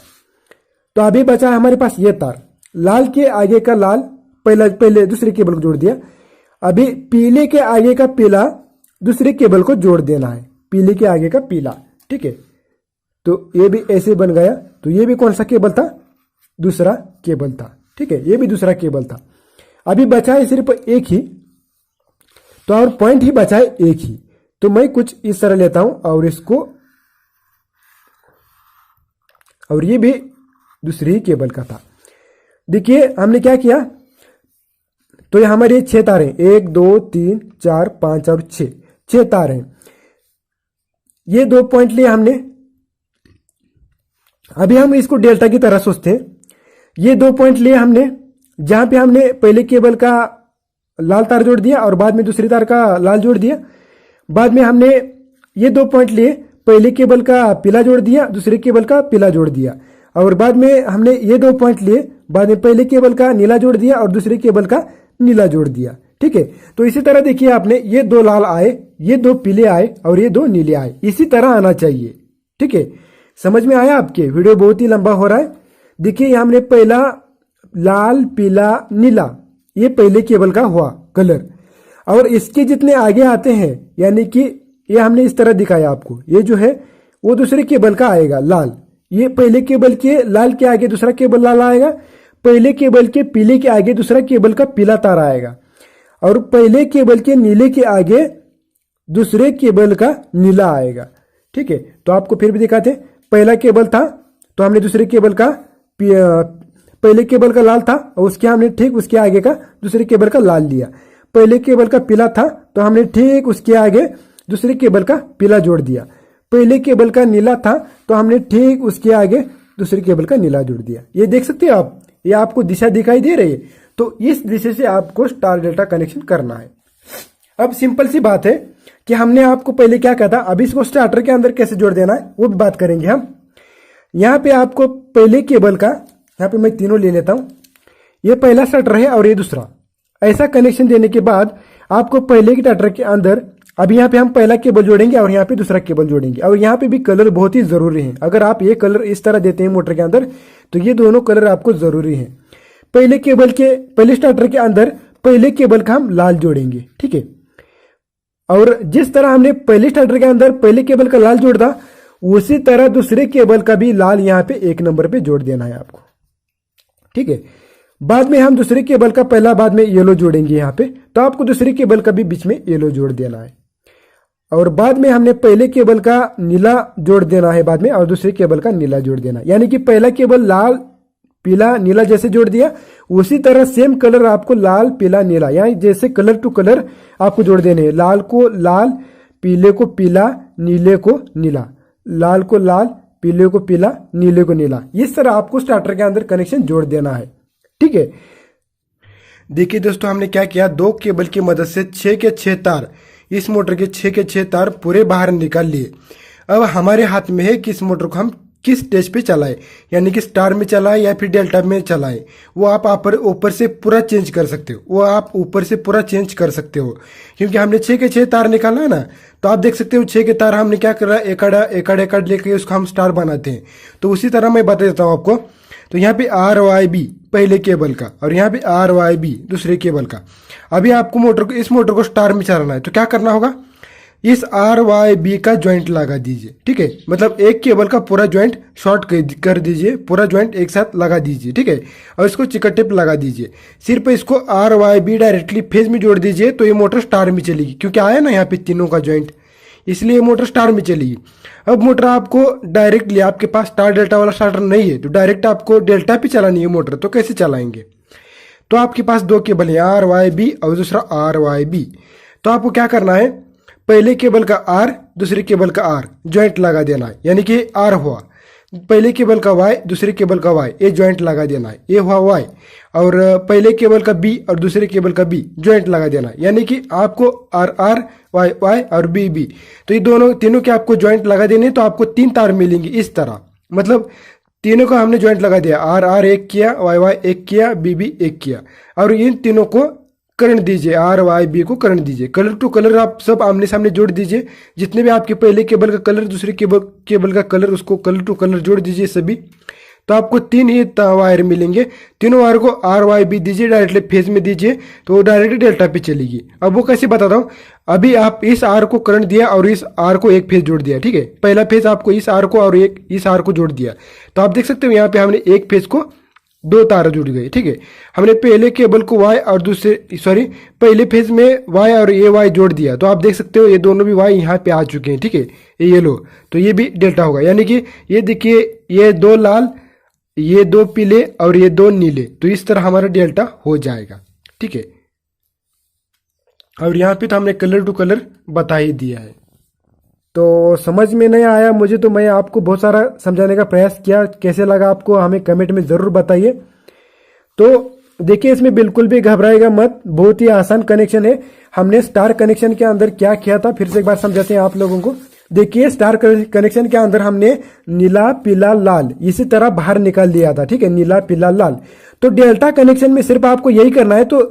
तो अभी बचा है हमारे पास ये तार, लाल के आगे का लाल पहले दूसरे केबल को जोड़ दिया। अभी पीले के आगे का पीला दूसरे केबल को जोड़ देना है, पीले के आगे का पीला। ठीक है, तो ये भी ऐसे बन गया। तो ये भी कौन सा केबल था? दूसरा केबल था। ठीक है, ये भी दूसरा केबल था। अभी बचा है सिर्फ एक ही, तो और पॉइंट ही बचा है एक ही। तो मैं कुछ इस तरह लेता हूं और इसको, और ये भी दूसरी केबल का था। देखिए हमने क्या किया, तो ये हमारे 6 तार हैं, 1 2 3 4 5 और 6 तार हैं। ये 2 पॉइंट लिए हमने। अभी हम इसको डेल्टा की तरह सोचते हैं। ये 2 पॉइंट लिए हमने, जहां पे हमने पहले केबल का लाल तार जोड़ दिया और बाद में दूसरी तार का लाल जोड़ दिया। बाद में हमने ये 2 पॉइंट लिए, पहले केबल का पीला जोड़ दिया, दूसरे केबल का पीला जोड़ दिया। और बाद में हमने ये 2 पॉइंट लिए, बाद में पहले केबल का नीला जोड़ दिया और दूसरे केबल का नीला जोड़ दिया। ठीक है, तो इसी तरह देखिए आपने, ये 2 लाल आए, ये 2 पीले आए और ये 2 नीले आए। इसी तरह आना चाहिए। ठीक है, समझ में आया आपके? वीडियो बहुत ही लंबा हो रहा है। देखिए हमने पहला लाल पीला नीला, ये पहले केबल का हुआ कलर, और इसके जितने आगे आते हैं, यानी कि ये हमने इस तरह दिखाया आपको, ये जो है वो दूसरे केबल का आएगा लाल। ये पहले केबल के लाल के आगे दूसरा केबल लाल आएगा, पहले केबल के पीले के आगे दूसरा केबल का पीला तार आएगा, और पहले केबल के नीले के आगे दूसरे केबल का नीला आएगा। ठीक है, तो आपको फिर भी दिखाते हैं। पहला केबल था तो हमने दूसरे केबल का पहले केबल का लाल था और उसके हमने ठीक उसके आगे का दूसरे केबल का लाल लिया। पहले केबल का पीला था तो हमने ठीक उसके आगे दूसरे केबल का पीला जोड़ दिया। पहले केबल का नीला था तो हमने ठीक उसके आगे दूसरे केबल का नीला जोड़ दिया। ये देख सकते हैं आप, ये आपको दिशा दिखाई दे रही है। तो इस दिशा से आपको स्टार डेल्टा कनेक्शन करना है। अब सिंपल सी बात है कि हमने आपको पहले क्या कहा था, अब इसको स्टार्टर के अंदर कैसे जोड़ देना है वो भी बात करेंगे हम। यहाँ पे आपको पहले केबल का, यहाँ पे मैं तीनों ले लेता हूं, ये पहला स्टार्टर है और ये दूसरा। ऐसा कनेक्शन देने के बाद आपको पहले के स्टार्टर के अंदर, अब यहाँ पे हम पहला केबल जोड़ेंगे और यहाँ पे दूसरा केबल जोड़ेंगे। और यहाँ पे भी कलर बहुत ही जरूरी है। अगर आप ये कलर इस तरह देते हैं मोटर के अंदर तो ये दोनों कलर आपको जरूरी है। पहले केबल के पहले स्टार्टर के अंदर पहले केबल का हम लाल जोड़ेंगे। ठीक है, और जिस तरह हमने पहले स्टार्टर के अंदर पहले केबल का लाल जोड़ा उसी तरह दूसरे केबल का भी लाल यहाँ पे 1 नंबर पे जोड़ देना है आपको। ठीक है, बाद में हम दूसरे केबल का पहला बाद में येलो जोड़ेंगे यहाँ पे, तो आपको दूसरे केबल का भी बीच में येलो जोड़ देना है। और बाद में हमने पहले केबल का नीला जोड़ देना है बाद में, और दूसरे केबल का नीला जोड़ देना, यानी कि पहला केबल लाल पीला नीला जैसे जोड़ दिया उसी तरह सेम कलर आपको लाल पीला नीला, यानी जैसे कलर टू कलर आपको जोड़ देने हैं। लाल को लाल, पीले को पीला, नीले को नीला, लाल को लाल, पीले को पीला, नीले को नीला। इस तरह आपको स्टार्टर के अंदर कनेक्शन जोड़ देना है। ठीक है, देखिए दोस्तों हमने क्या किया, 2 केबल की मदद से 6 के 6 तार, इस मोटर के 6 के 6 तार पूरे बाहर निकाल लिए। अब हमारे हाथ में है कि इस मोटर को हम किस स्टेज पे चलाएं, यानी कि स्टार में चलाएं या फिर डेल्टा में चलाएं। वो आप ऊपर से पूरा चेंज कर सकते हो, वो आप ऊपर से पूरा चेंज कर सकते हो, क्योंकि हमने 6 के 6 तार निकाला है ना। तो आप देख सकते हो 6 के तार हमने क्या करा, एकड़ लेके उसको हम स्टार बनाते हैं। तो उसी तरह मैं बता देता हूँ आपको। तो यहाँ पे RYB पहले केबल का और यहाँ पे RYB दूसरे केबल का। अभी आपको इस मोटर को स्टार में चलाना है, तो क्या करना होगा, इस आर वाई बी का ज्वाइंट लगा दीजिए, ठीक है। मतलब एक केबल का पूरा ज्वाइंट शॉर्ट कर दीजिए, पूरा ज्वाइंट एक साथ लगा दीजिए, ठीक है। और इसको चिकट टेप लगा दीजिए। सिर्फ इसको R Y B directly phase में जोड़ दीजिए, तो ये मोटर स्टार में चलेगी, क्योंकि आया ना यहाँ पे तीनों का ज्वाइंट, इसलिए मोटर स्टार में चलेगी। अब मोटर आपको डायरेक्टली, आपके पास स्टार डेल्टा वाला स्टार्टर नहीं है, तो डायरेक्ट आपको डेल्टा पे चलानी है मोटर, तो कैसे चलाएंगे? तो आपके पास दो केबल है, आर वाई बी और दूसरा आर वाई बी। तो आपको क्या करना है, पहले केबल का आर, दूसरे केबल का आर ज्वाइंट लगा देना है, यानी कि आर हुआ। पहले केबल का वाई, दूसरे केबल का वाई, ये ज्वाइंट लगा देना है, ये हुआ वाई। और पहले केबल का बी और दूसरे केबल का बी ज्वाइंट लगा देना है, यानी कि आपको आर आर, वाई वाई और बी बी, तो ये दोनों तीनों के आपको ज्वाइंट लगा देने, तो आपको 3 तार मिलेंगे इस तरह। मतलब तीनों का हमने ज्वाइंट लगा दिया, आर आर एक किया, वाई वाई एक किया, बी बी एक किया, और इन तीनों को करंट दीजिए, आर वाई बी को करंट दीजिए। कलर टू कलर आप सब आमने सामने जोड़ दीजिए, जितने भी आपके पहले केबल का कलर, दूसरे केबल का कलर, उसको कलर टू कलर जोड़ दीजिए सभी। तो आपको 3 ही वायर मिलेंगे, तीनों वायर को आर वाई बी दीजिए, डायरेक्टली फेज में दीजिए, तो वो डायरेक्टली डेल्टा पे चलेगी। अब वो कैसे बताता हूँ। अभी आप इस आर को करंट दिया और इस आर को एक फेज जोड़ दिया, ठीक है। पहला फेज आपको इस आर को और एक इस आर को जोड़ दिया, तो आप देख सकते हो यहाँ पे हमने एक फेज को 2 तार जुड़ गए, ठीक है। हमने पहले केबल को वाई और पहले फेज में वाई और ये वाई जोड़ दिया, तो आप देख सकते हो ये दोनों भी वाई यहाँ पे आ चुके हैं, ठीक है। ये लो, तो ये भी डेल्टा होगा, यानी कि ये देखिए, ये 2 लाल, ये 2 पीले और ये 2 नीले, तो इस तरह हमारा डेल्टा हो जाएगा, ठीक है। और यहाँ पे तो हमने कलर टू कलर बता ही दिया है। तो समझ में नहीं आया मुझे, तो मैं आपको बहुत सारा समझाने का प्रयास किया, कैसे लगा आपको हमें कमेंट में ज़रूर बताइए। तो देखिए, इसमें बिल्कुल भी घबराएगा मत, बहुत ही आसान कनेक्शन है। हमने स्टार कनेक्शन के अंदर क्या किया था, फिर से एक बार समझाते हैं आप लोगों को। देखिए, स्टार कनेक्शन के अंदर हमने नीला पीला लाल इसी तरह बाहर निकाल दिया था, ठीक है, नीला पीला लाल। तो डेल्टा कनेक्शन में सिर्फ आपको यही करना है। तो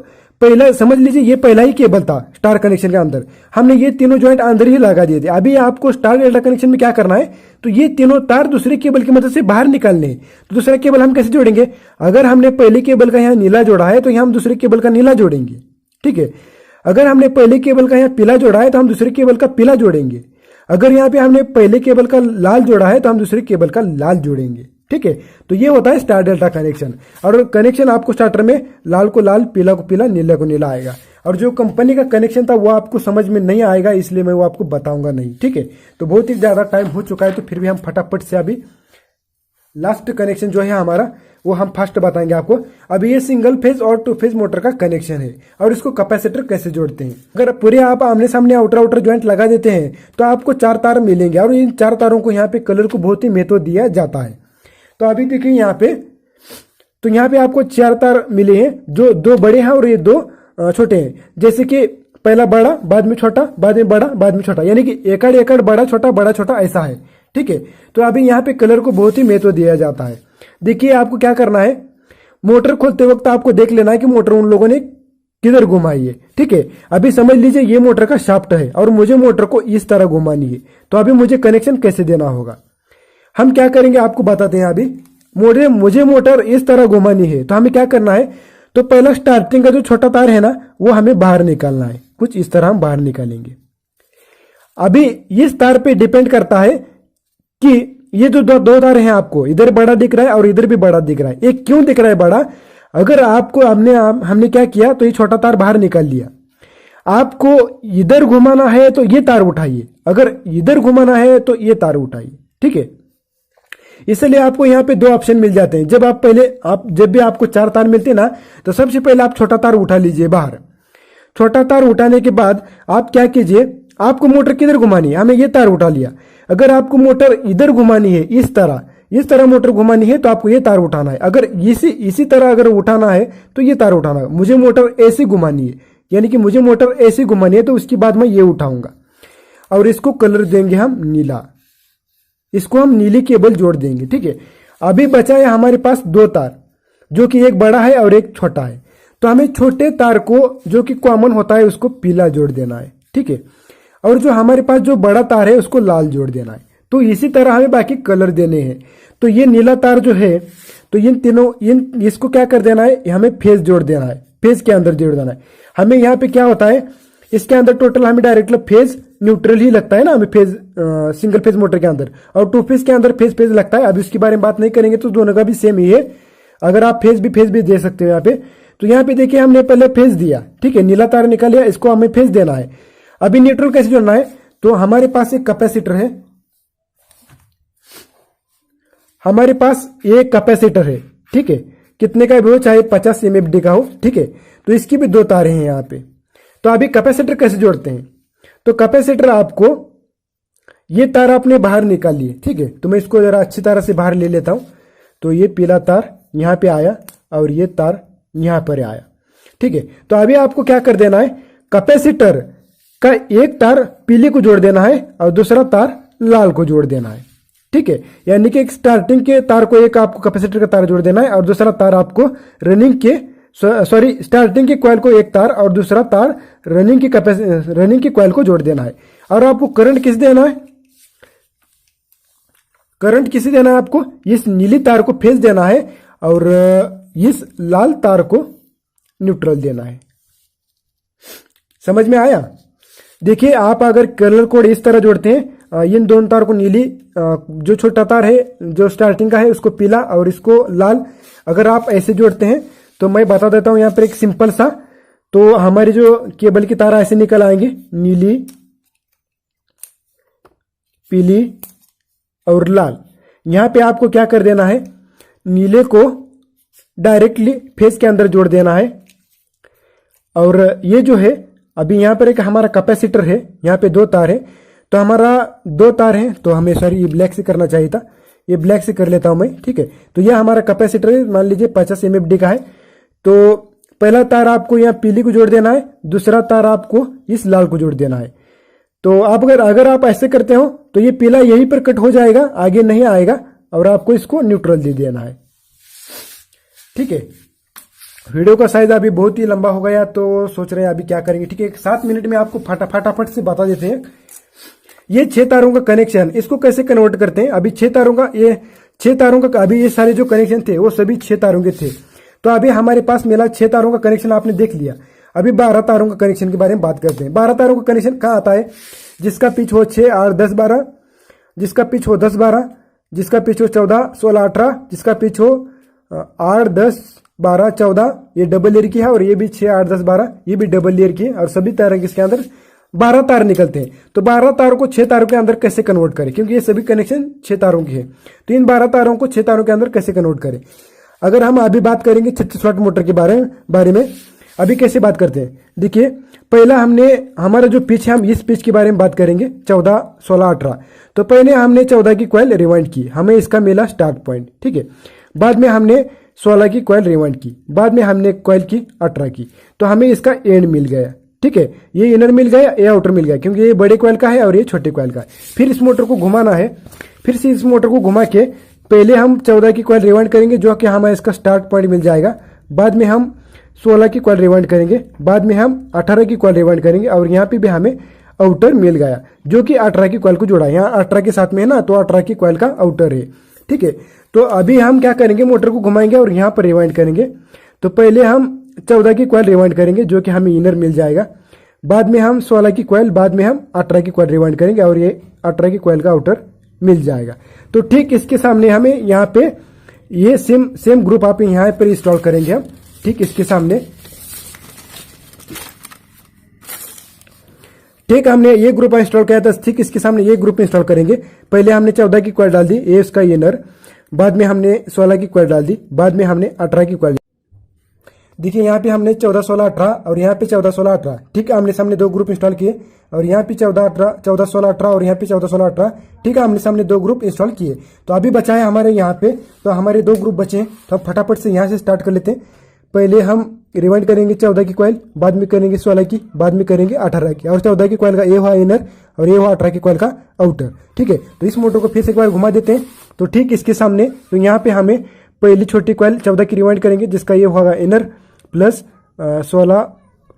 पहला समझ लीजिए, ये पहला ही केबल था स्टार कनेक्शन के अंदर, हमने ये तीनों ज्वाइंट अंदर ही लगा दिए थे। अभी आपको स्टार डेल्टा कनेक्शन में क्या करना है, तो ये तीनों तार दूसरे केबल की मदद से बाहर निकालने हैं। तो दूसरा केबल हम कैसे जोड़ेंगे, अगर हमने पहले केबल का यहाँ नीला जोड़ा है, तो यहाँ हम दूसरे केबल का नीला जोड़ेंगे, ठीक है। अगर हमने पहले केबल का यहाँ पीला जोड़ा है, तो हम दूसरे केबल का पीला जोड़ेंगे। अगर यहाँ पे हमने पहले केबल का लाल जोड़ा है, तो हम दूसरे केबल का लाल जोड़ेंगे, ठीक है। तो ये होता है स्टार डेल्टा कनेक्शन। और कनेक्शन आपको स्टार्टर में लाल को लाल, पीला को पीला, नीला को नीला आएगा। और जो कंपनी का कनेक्शन था वो आपको समझ में नहीं आएगा, इसलिए मैं वो आपको बताऊंगा नहीं, ठीक है। तो बहुत ही ज़्यादा टाइम हो चुका है, तो फिर भी हम फटाफट से अभी लास्ट कनेक्शन जो है हमारा, वो हम फर्स्ट बताएंगे आपको। अभी ये सिंगल फेज और 2 फेज मोटर का कनेक्शन है, और इसको कैपेसिटर कैसे जोड़ते हैं। अगर पूरे आप आमने सामने आउटर ज्वाइंट लगा देते हैं, तो आपको 4 तार मिलेंगे, और इन 4 तारों को यहाँ पे कलर को बहुत ही महत्व दिया जाता है। तो अभी देखिए यहाँ पे, तो यहाँ पे आपको 4 तार मिले हैं, जो 2 बड़े हैं और ये 2 छोटे हैं। जैसे कि पहला बड़ा, बाद में छोटा, बाद में बड़ा, बाद में छोटा, यानी कि एकड़ एकड़, बड़ा छोटा ऐसा है, ठीक है। तो अभी यहाँ पे कलर को बहुत ही महत्व दिया जाता है। देखिए, आपको क्या करना है, मोटर खोलते वक्त आपको देख लेना है कि मोटर उन लोगों ने किधर घुमाई है, ठीक है। अभी समझ लीजिए ये मोटर का शाफ्ट है, और मुझे मोटर को इस तरह घुमानी है। तो अभी मुझे कनेक्शन कैसे देना होगा, हम क्या करेंगे आपको बताते हैं। अभी मुझे मोटर इस तरह घुमानी है, तो हमें क्या करना है, तो पहला स्टार्टिंग का जो छोटा तार है ना, वो हमें बाहर निकालना है, कुछ इस तरह हम बाहर निकालेंगे। अभी इस तार पे डिपेंड करता है कि ये जो 2 तार हैं, आपको इधर बड़ा दिख रहा है और इधर भी बड़ा दिख रहा है। एक क्यों दिख रहा है बड़ा, अगर आपको हमने क्या किया, तो ये छोटा तार बाहर निकाल लिया। आपको इधर घुमाना है तो ये तार उठाइए, अगर इधर घुमाना है तो ये तार उठाइए, ठीक है। इसलिए आपको यहाँ पे 2 ऑप्शन मिल जाते हैं। जब भी आपको 4 तार मिलते हैं ना, तो सबसे पहले आप छोटा तार उठा लीजिए बाहर। छोटा तार उठाने के बाद आप क्या कीजिए, आपको मोटर किधर घुमानी है, हमें ये तार उठा लिया। अगर आपको मोटर इधर घुमानी है, इस तरह मोटर घुमानी है, तो आपको ये तार उठाना है। अगर इसी तरह अगर उठाना है, तो ये तार उठाना है। मुझे मोटर ऐसी घुमानी है, यानी कि मुझे मोटर ऐसी घुमानी है, तो उसके बाद मैं ये उठाऊंगा, और इसको कलर देंगे हम नीला। इसको हम नीली केबल जोड़ देंगे, ठीक है। अभी बचा है हमारे पास 2 तार, जो कि एक बड़ा है और एक छोटा है। तो हमें छोटे तार को, जो कि कॉमन होता है, उसको पीला जोड़ देना है, ठीक है। और जो हमारे पास जो बड़ा तार है, उसको लाल जोड़ देना है। तो इसी तरह हमें बाकी कलर देने हैं। तो ये नीला तार जो है, तो इसको क्या कर देना है, हमें फेज जोड़ देना है, फेज के अंदर जोड़ देना है। हमें यहाँ पे क्या होता है, इसके अंदर टोटल हमें डायरेक्टली फेज न्यूट्रल ही लगता है ना, हमें फेज सिंगल फेज मोटर के अंदर, और टू फेज के अंदर फेज फेज लगता है। अभी उसके बारे में बात नहीं करेंगे, तो दोनों का भी सेम ही है। अगर आप फेज भी दे सकते हो यहाँ पे। तो यहाँ पे देखिए हमने पहले फेज दिया, ठीक है, नीला तार निकाल लिया, इसको हमें फेज देना है। अभी न्यूट्रल कैसे जोड़ना है, तो हमारे पास एक कैपेसिटर है, हमारे पास एक कैपेसिटर है, ठीक है, कितने का भी हो, चाहे 50 mFD का हो, ठीक है। तो इसकी भी दो तारें हैं यहाँ पे। तो अभी कैपेसिटर कैसे जोड़ते हैं, तो कैपेसिटर आपको ये तार आपने बाहर निकाल लिए, ठीक है। तो मैं इसको जरा अच्छी तरह से बाहर ले लेता हूं। तो ये पीला तार यहाँ पे आया और ये तार यहाँ पर आया, ठीक है। तो अभी आपको क्या कर देना है, कैपेसिटर का एक तार पीले को जोड़ देना है और दूसरा तार लाल को जोड़ देना है, ठीक है। यानी कि एक स्टार्टिंग के तार को एक आपको कैपेसिटर का तार जोड़ देना है और दूसरा तार आपको स्टार्टिंग के कॉइल को एक तार और दूसरा तार रनिंग की कॉइल को जोड़ देना है। और आपको करंट किस देना है, करंट किसे देना है, आपको इस नीली तार को फेज देना है और इस लाल तार को न्यूट्रल देना है। समझ में आया। देखिए आप अगर कलर कोड इस तरह जोड़ते हैं, इन दोनों तार को नीली, जो छोटा तार है जो स्टार्टिंग का है उसको पीला और इसको लाल, अगर आप ऐसे जोड़ते हैं तो मैं बता देता हूं यहाँ पर एक सिंपल सा। तो हमारी जो केबल की तार ऐसे निकल आएंगे, नीली, पीली और लाल। यहां पे आपको क्या कर देना है, नीले को डायरेक्टली फेज के अंदर जोड़ देना है। और ये जो है अभी यहाँ पर एक हमारा कैपेसिटर है, यहाँ पे दो तार है, तो हमारा दो तार है, तो हमें सॉरी ये ब्लैक से करना चाहिए था, ये ब्लैक से कर लेता हूं मैं, ठीक है। तो यह हमारा कैपेसिटर है, मान लीजिए 50 mFD का है। तो पहला तार आपको यहाँ पीली को जोड़ देना है, दूसरा तार आपको इस लाल को जोड़ देना है। तो आप अगर आप ऐसे करते हो तो ये पीला यहीं पर कट हो जाएगा, आगे नहीं आएगा, और आपको इसको न्यूट्रल दे देना है, ठीक है। वीडियो का साइज अभी बहुत ही लंबा हो गया, तो सोच रहे हैं अभी क्या करेंगे, ठीक है। 7 मिनट में आपको फटाफट से बता देते हैं। ये 6 तारों का कनेक्शन, इसको कैसे कन्वर्ट करते हैं। अभी 6 तारों का अभी ये सारे जो कनेक्शन थे वो सभी 6 तारों के थे। तो अभी हमारे पास मिला 6 तारों का कनेक्शन, आपने देख लिया। अभी 12 तारों का कनेक्शन के बारे में बात करते हैं। 12 तारों का कनेक्शन कहाँ आता है, जिसका पिच हो 6, 8, 10, 12, जिसका पिच हो 10, 12, जिसका पिच हो 14, 16, 18, जिसका पिच हो 8, 10, 12, 14, ये डबल ईयर की है, और ये भी 6, 8, 10, 12, ये भी डबल ईयर की है, और सभी तार इसके अंदर 12 तार निकलते हैं। तो 12 तारों को 6 तारों के अंदर कैसे कन्वर्ट करें, क्योंकि ये सभी कनेक्शन 6 तारों की है। तो इन 12 तारों को 6 तारों के अंदर कैसे कन्वर्ट करें। अगर हम अभी बात करेंगे 36 वाट मोटर के बारे में अभी कैसे बात करते हैं। देखिए पहला हमारा जो पिच है, हम इस पिच के बारे में बात करेंगे 14, 16, 18। तो पहले हमने 14 की कॉइल रिवाइंड की, हमें इसका मिला स्टार्ट पॉइंट, ठीक है। बाद में हमने 16 की कॉइल रिवाइंड की, बाद में हमने कॉइल की 18 की, तो हमें इसका एंड मिल गया, ठीक है। ये इनर मिल गया, ये आउटर मिल गया, क्योंकि ये बड़े कॉइल का है और ये छोटे कॉइल का है। फिर इस मोटर को घुमाना है, फिर से इस मोटर को घुमा के पहले हम 14 की कॉइल रिवाइंड करेंगे, जो कि हमें इसका स्टार्ट पॉइंट मिल जाएगा। बाद में हम 16 की कॉइल रिवाइंड करेंगे, बाद में हम 18 की कॉइल रिवाइंड करेंगे, और यहाँ पे भी हमें आउटर मिल गया, जो कि 18 की कॉइल को जोड़ा है। यहाँ 18 के साथ में है ना, तो 18 की कॉइल का आउटर है, ठीक है। तो अभी हम क्या करेंगे, मोटर को घुमाएंगे और यहाँ पर रिवाइंड करेंगे। तो पहले हम 14 की कॉइल रिवाइंड करेंगे, जो कि हमें इनर मिल जाएगा। बाद में हम 16 की कॉइल, बाद में हम 18 की कॉइल रिवाइंड करेंगे, और ये 18 की कॉइल का आउटर मिल जाएगा। तो ठीक इसके सामने हमें यहाँ पे ये सेम ग्रुप आप यहाँ पर इंस्टॉल करेंगे हम, ठीक इसके सामने। ठीक हमने ये ग्रुप इंस्टॉल किया था, ठीक इसके सामने ये ग्रुप इंस्टॉल करेंगे। पहले हमने 14 की कॉइल डाल दी, ये इसका इनर, बाद में हमने 16 की कॉइल डाल दी, बाद में हमने 18 की कॉइल। देखिए यहाँ पे हमने 14, 16, 18 और यहाँ पे 14, 16, 18, ठीक है। हमने सामने 2 ग्रुप इंस्टॉल किए, और यहाँ पे 14, 16, 18 और यहाँ पे 14, 16, 18, ठीक है। हमने सामने 2 ग्रुप इंस्टॉल किए। तो अभी बचा है हमारे यहाँ पे, तो हमारे 2 ग्रुप बचे हैं। तो हम फटाफट से यहाँ से स्टार्ट कर लेते हैं। पहले हम रिवाइंड करेंगे 14 की कॉइल, बाद में करेंगे 16 की, बाद में करेंगे 18 की, और 14 की कॉइल का ये हुआ इनर और ये हुआ 18 की कॉइल का आउटर, ठीक है। तो इस मोटर को फिर से एक बार घुमा देते हैं। तो ठीक इसके सामने, तो यहाँ पे हमें पहली छोटी कॉइल 14 की रिवाइंड करेंगे, जिसका ये होगा इनर प्लस 16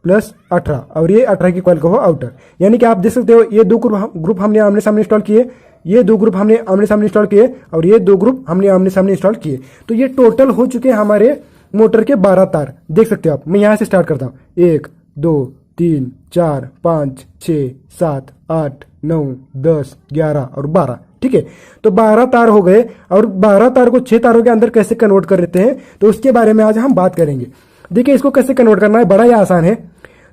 प्लस 18, और ये 18 की कॉइल का हो आउटर। यानी कि आप देख सकते हो ये 2 ग्रुप हमने आमने सामने इंस्टॉल किए, ये 2 ग्रुप हमने आमने सामने इंस्टॉल किए, और ये 2 ग्रुप हमने आमने सामने इंस्टॉल किए। तो ये टोटल हो चुके हैं हमारे मोटर के 12 तार, देख सकते हो आप। मैं यहाँ से स्टार्ट करता हूँ, 1, 2, 3 4 5 6 7 8 9 10 11 और 12। ठीक है, तो 12 तार हो गए और 12 तार को 6 तारों के अंदर कैसे कन्वर्ट कर लेते हैं तो उसके बारे में आज हम बात करेंगे। देखिए इसको कैसे कन्वर्ट करना है, बड़ा ही आसान है।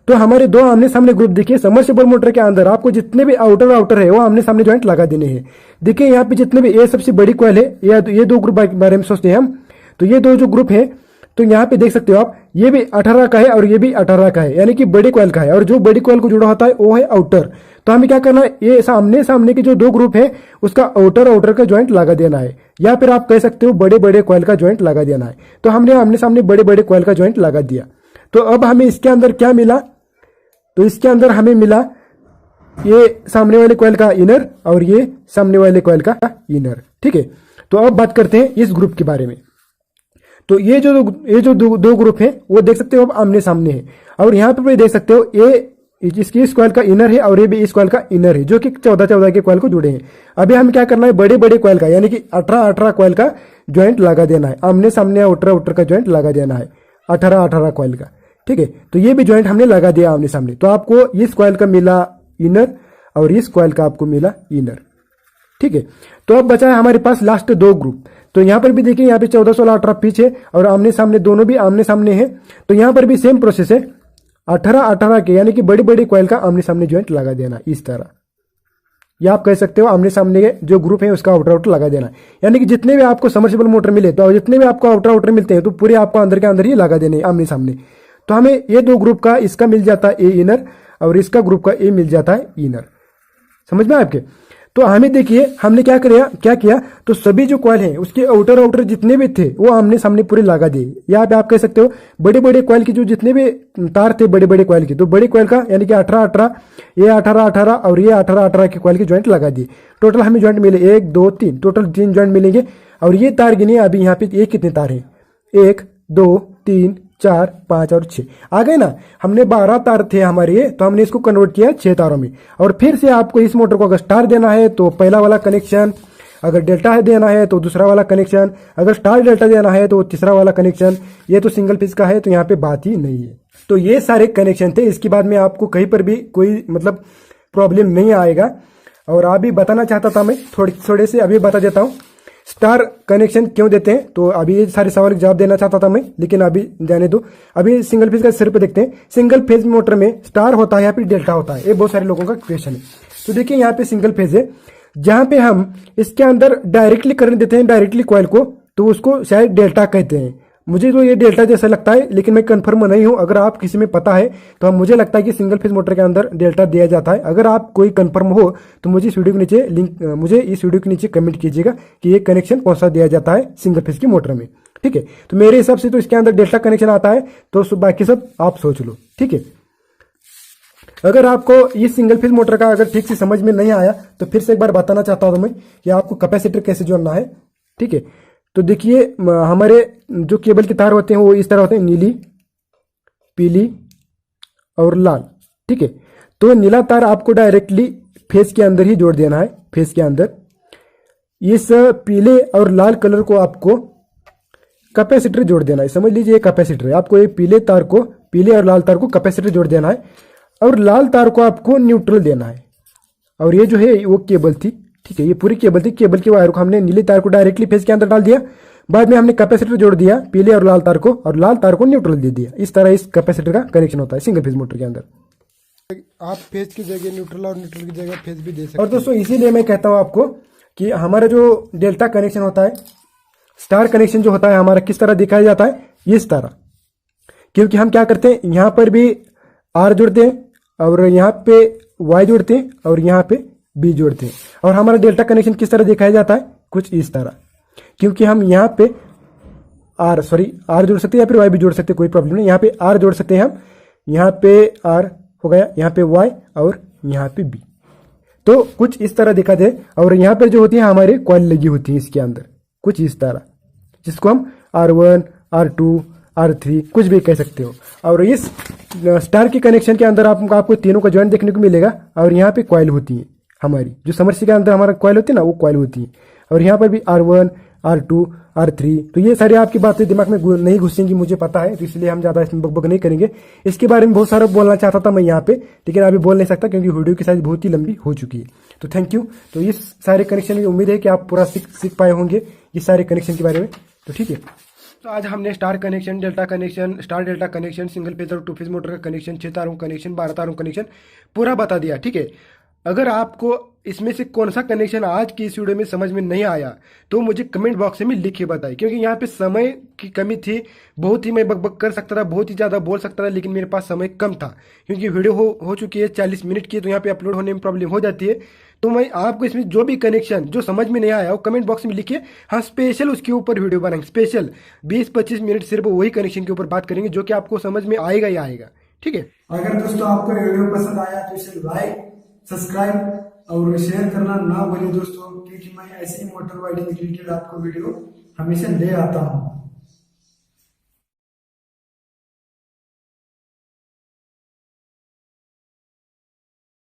तो हमारे दो आमने सामने ग्रुप देखिए, सबमर्सिबल मोटर के अंदर आपको जितने भी आउटर है वो आमने सामने ज्वाइंट लगा देने हैं। देखिए यहाँ पे जितने भी ये सबसे बड़ी कॉइल है, ये दो ग्रुप के बारे में सोचते हैं हम, तो ये दो जो ग्रुप है तो यहाँ पे देख सकते हो आप, ये भी 18 का है और ये भी 18 का है, यानी कि बड़ी कॉइल का है, और जो बड़ी कॉइल को जुड़ा होता है वो है आउटर। तो हमें क्या करना है, ये सामने सामने के जो दो ग्रुप है उसका आउटर का ज्वाइंट लगा देना है, या फिर आप कह सकते हो बड़े बड़े कॉइल का ज्वाइंट लगा देना है। तो हमने आमने सामने बड़े बड़े कॉइल का ज्वाइंट लगा दिया। तो अब हमें इसके अंदर क्या मिला, तो इसके अंदर हमें मिला ये सामने वाले कॉइल का इनर और ये सामने वाले कॉइल का इनर। ठीक है, तो अब बात करते हैं इस ग्रुप के बारे में। तो ये जो दो ग्रुप है वो देख सकते हो अब आमने सामने है, और यहाँ पे भी देख सकते हो ये इसकी इस कॉइल का इनर है और ये भी इस कॉइल का इनर है, जो कि 14 के कॉइल को जुड़े हैं। अभी हम क्या करना है, बड़े बड़े कॉइल का यानी कि 18 कॉइल का ज्वाइंट लगा देना है, आमने सामने आउटर का ज्वाइंट लगा देना है 18 कॉइल का। ठीक है, तो ये भी ज्वाइंट हमने लगा दिया आमने सामने। तो आपको इस कॉइल का मिला इनर और इस कॉइल का आपको मिला इनर। ठीक है, तो अब बचा है हमारे पास लास्ट दो ग्रुप। तो यहां पर भी देखिए, यहाँ पे 14 16 18 पीछे और आमने सामने, दोनों भी आमने सामने हैं। तो यहां पर भी सेम प्रोसेस है, 18 के यानी कि बड़ी बड़ी कॉइल का आमने सामने ज्वाइंट लगा देना इस तरह, या आप कह सकते हो आमने सामने के जो ग्रुप है उसका आउटर लगा देना। यानी कि जितने भी आपको सबमर्सिबल मोटर मिले, तो जितने भी आपको आउटर मिलते हैं तो पूरे आपको अंदर के अंदर ही लगा देने आमने सामने। तो हमें ये दो ग्रुप का इसका मिल जाता है ए इनर और इसका ग्रुप का ए मिल जाता है इनर। समझ में आपके? तो हमें देखिए हमने क्या किया, तो सभी जो कॉइल हैं उसके आउटर जितने भी थे वो आमने सामने पूरे लगा दिए। यहाँ पे आप कह सकते हो बड़े बड़े कॉइल की जो जितने भी तार थे बड़े बड़े कॉइल की, तो बड़े कॉइल का यानी कि 18 ये 18 और ये 18 के कॉइल के ज्वाइंट लगा दिए। टोटल हमें ज्वाइंट मिले 1 2 3, टोटल 3 ज्वाइंट मिलेंगे। और ये तार गिनिए अभी यहाँ पे ये कितने तार हैं, 1 2 3 4 5 और 6 आ गए ना। हमने 12 तार थे हमारे ये, तो हमने इसको कन्वर्ट किया 6 तारों में। और फिर से आपको इस मोटर को अगर स्टार देना है तो पहला वाला कनेक्शन, अगर डेल्टा है देना है तो दूसरा वाला कनेक्शन, अगर स्टार डेल्टा देना है तो तीसरा वाला कनेक्शन। ये तो सिंगल फेज का है तो यहाँ पे बात ही नहीं है। तो ये सारे कनेक्शन थे, इसके बाद में आपको कहीं पर भी कोई मतलब प्रॉब्लम नहीं आएगा। और अभी बताना चाहता था मैं थोड़े से, अभी बता देता हूँ स्टार कनेक्शन क्यों देते हैं। तो अभी ये सारे सवाल जवाब देना चाहता था मैं, लेकिन अभी जाने दो। अभी सिंगल फेज का सिर पे देखते हैं। सिंगल फेज मोटर में स्टार होता है या फिर डेल्टा होता है, ये बहुत सारे लोगों का क्वेश्चन है। तो देखिए यहाँ पे सिंगल फेज है, जहां पे हम इसके अंदर डायरेक्टली करंट देते हैं डायरेक्टली कॉइल को, तो उसको शायद डेल्टा कहते हैं। मुझे तो ये डेल्टा जैसा लगता है, लेकिन मैं कंफर्म नहीं हूं। अगर आप किसी में पता है तो हम, मुझे लगता है कि सिंगल फेज मोटर के अंदर डेल्टा दिया जाता है। अगर आप कोई कंफर्म हो तो मुझे इस वीडियो के नीचे लिंक, मुझे इस वीडियो के नीचे कमेंट कीजिएगा कि ये कनेक्शन कौन सा दिया जाता है सिंगल फेज की मोटर में। ठीक है, तो मेरे हिसाब से तो इसके अंदर डेल्टा कनेक्शन आता है, तो बाकी सब आप सोच लो। ठीक है, अगर आपको ये सिंगल फेज मोटर का अगर ठीक से समझ में नहीं आया तो फिर से एक बार बताना चाहता हूं मैं कि आपको कैपेसिटर कैसे जोड़ना है। ठीक है, तो देखिए हमारे जो केबल के तार होते हैं वो इस तरह होते हैं, नीली, पीली और लाल। ठीक है, तो नीला तार आपको डायरेक्टली फेस के अंदर ही जोड़ देना है, फेस के अंदर। इस पीले और लाल कलर को आपको कैपेसिटर जोड़ देना है। समझ लीजिए कैपेसिटर है, आपको ये पीले तार को, पीले और लाल तार को कैपेसिटर जोड़ देना है, और लाल तार को आपको न्यूट्रल देना है। और ये जो है वो केबल थी, ठीक है, ये पूरी केबल थी। केबल के वायर को हमने नीले तार को डायरेक्टली फेज के अंदर डाल दिया, बाद में हमने कैपेसिटर जोड़ दिया पीले और लाल तार को, और लाल तार को न्यूट्रल दे दिया। इस तरह इस कैपेसिटर का कनेक्शन होता है सिंगल फेज मोटर के अंदर। आप फेज की जगह न्यूट्रल और न्यूट्रल की जगह फेज भी दे सकते और दोस्तों इसीलिए मैं कहता हूं आपको कि हमारा जो डेल्टा कनेक्शन होता है, स्टार कनेक्शन जो होता है हमारा, किस तरह दिखाया जाता है, इस तरह। क्योंकि हम क्या करते हैं, यहां पर भी आर जोड़ते हैं और यहाँ पे वाई जोड़ते हैं और यहाँ पे बी जोड़ते हैं। और हमारा डेल्टा कनेक्शन किस तरह दिखाया जाता है, कुछ इस तरह। क्योंकि हम यहाँ पे आर जोड़ सकते हैं या फिर वाई भी जोड़ सकते हैं, कोई प्रॉब्लम नहीं। यहाँ पे आर जोड़ सकते हैं हम, यहाँ पे आर हो गया, यहाँ पे वाई और यहाँ पे बी। तो कुछ इस तरह दिखाते हैं। और यहाँ पर जो होती है हमारी कॉइल लगी होती है इसके अंदर, कुछ इस तरह, जिसको हम R1 R2 R3 कुछ भी कह सकते हो। और इस स्टार के कनेक्शन के अंदर आपको तीनों का ज्वाइंट देखने को मिलेगा। और यहाँ पे कॉइल होती है हमारी, जो समर्सी के अंदर हमारा कॉइल होती है ना, वो कॉइल होती है। और यहाँ पर भी R1 R2 R3। तो ये सारी आपकी बातें दिमाग में नहीं घुसेंगी, मुझे पता है, तो इसलिए हम ज्यादा इसमें बकबक नहीं करेंगे। इसके बारे में बहुत सारा बोलना चाहता था मैं यहाँ पे, लेकिन अभी बोल नहीं सकता क्योंकि वीडियो की साइज बहुत ही लंबी हो चुकी है। तो थैंक यू। तो ये सारे कनेक्शन की उम्मीद है कि आप पूरा सीख पाए होंगे ये सारे कनेक्शन के बारे में। तो ठीक है, तो आज हमने star connection, delta connection, star delta connection, single phase और टू फेज मोटर का कनेक्शन, 6 तारों कनेक्शन, 12 तारों कनेक्शन पूरा बता दिया। ठीक है, अगर आपको इसमें से कौन सा कनेक्शन आज की इस वीडियो में समझ में नहीं आया तो मुझे कमेंट बॉक्स में लिख के बताइए, क्योंकि यहाँ पे समय की कमी थी। बहुत ही मैं बकबक कर सकता था, बहुत ही ज़्यादा बोल सकता था, लेकिन मेरे पास समय कम था, क्योंकि वीडियो हो चुकी है 40 मिनट की, तो यहाँ पे अपलोड होने में प्रॉब्लम हो जाती है। तो मैं आपको इसमें जो भी कनेक्शन जो समझ में नहीं आया वो कमेंट बॉक्स में लिखिए, हम स्पेशल उसके ऊपर वीडियो बनाएंगे। स्पेशल 20-25 मिनट सिर्फ वही कनेक्शन के ऊपर बात करेंगे जो कि आपको समझ में आएगा ही आएगा। ठीक है, अगर दोस्तों आपको वीडियो पसंद आया तो इसे लाइक, सब्सक्राइब और शेयर करना ना भूलिए दोस्तों, क्योंकि मैं ऐसे ही मोटर वाइडिंग रिलेटेड आपको वीडियो हमेशा ले आता हूँ।